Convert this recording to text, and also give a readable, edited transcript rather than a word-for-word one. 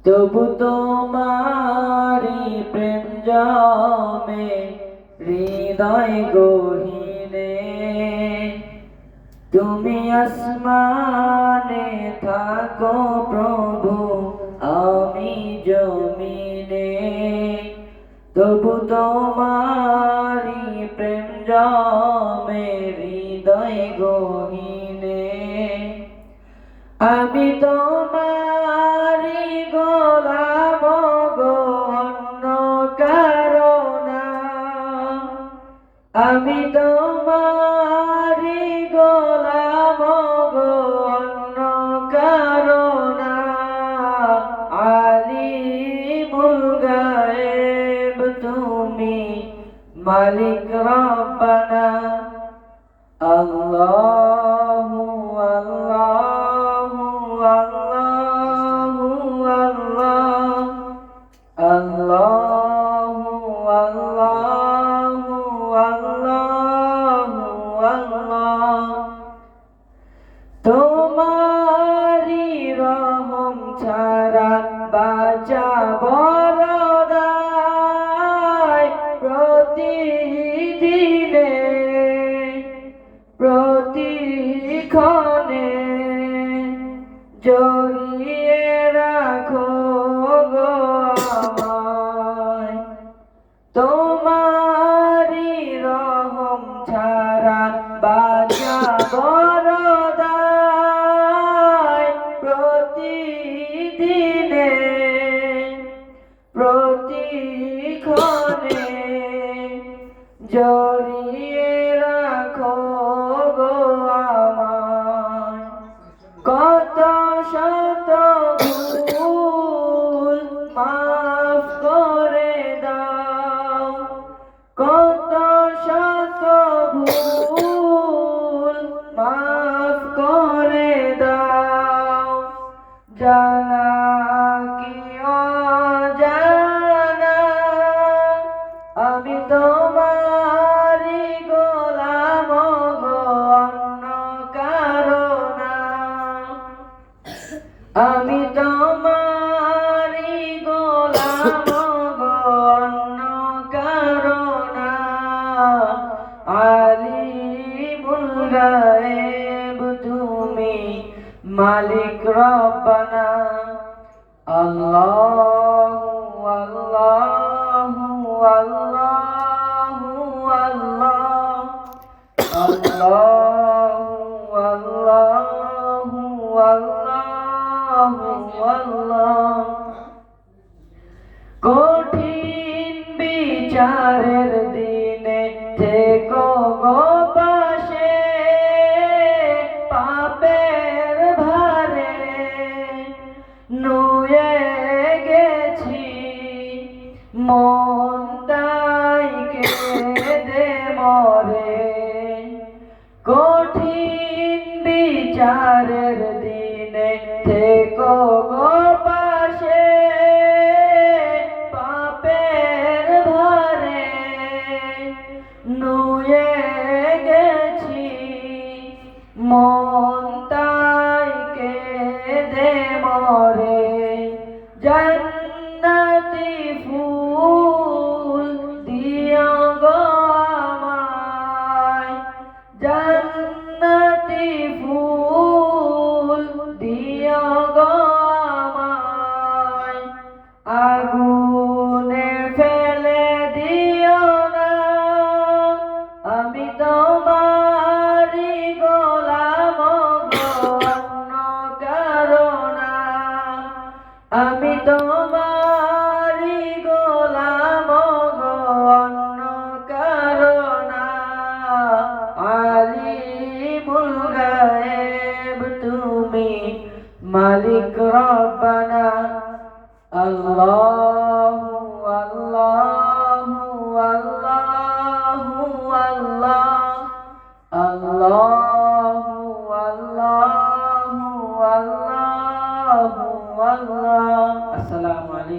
তবু তোমারি প্রেম জমে হৃদয় গহীনে। তুমি আসমানে থাকো প্রভু, আমি জমিনে। তবু তোমারি প্রেম জমে হৃদয় গহীনে। আমি তোমারি গোলাম গো, অন্য কারো না। আমি তোমারি গোলাম গো, অন্য কারো না। আলিমুল গায়েব তুমি, মালিক রব্বানা। আল্লাহু আল্লাহু আল্লাহু আল্লাহ, আল্লাহু আল্লাহু আল্লাহু আল্লাহ। তোমারি রহম ছাড়া বাঁচা বড় দায়। প্রতিদিনে প্রতিক্ষণে জড়িয়ে রাখো গো আমায়। তোমারি রহম ছাড়া বাঁচা বড় দায়। প্রতিদিনে প্রতিক্ষণে জড়িয়ে রাখো গো আমায়। কত শত ভুল মাফ করে দাও, কত শত ভুল মাফ করে দাও। জানা কি অজানা, আমি তোমারি গোলাম গো, অন্য কারো না। আমি তোমারি গোলাম গো, অন্য কারো না। আলিমুল গায়েব তুমি, মালিক রব্বানা। আল্লাহু আল্লাহু আল্লাহু আল্লাহ, আল্লাহু আল্লাহু আল্লাহু আল্লাহ। কঠিন বিচারের দিনে থেকো গো পাশে, পাপের ভারে নুয়ে গেছি মন, তাই কেঁদে মরে। কঠিন বিচারের দিনে থেকো গো পাশে, পাপের ভারে নুয়ে গেছি মন, তাই কেঁদে মরে। জান্নাতি ফুল দিও গো আমায়, জান্নাতি ফুল দিও গো আমায়। আগুনে ফেলে দিও না, আমি তোমারি গোলাম গো, অন্য কারো না। আমি তোমারি গোলাম গো, অন্য কারো না। আলিমুল গায়েব তুমি, মালিক রব্বানা। আল্লাহু আল্লাহু আল্লাহু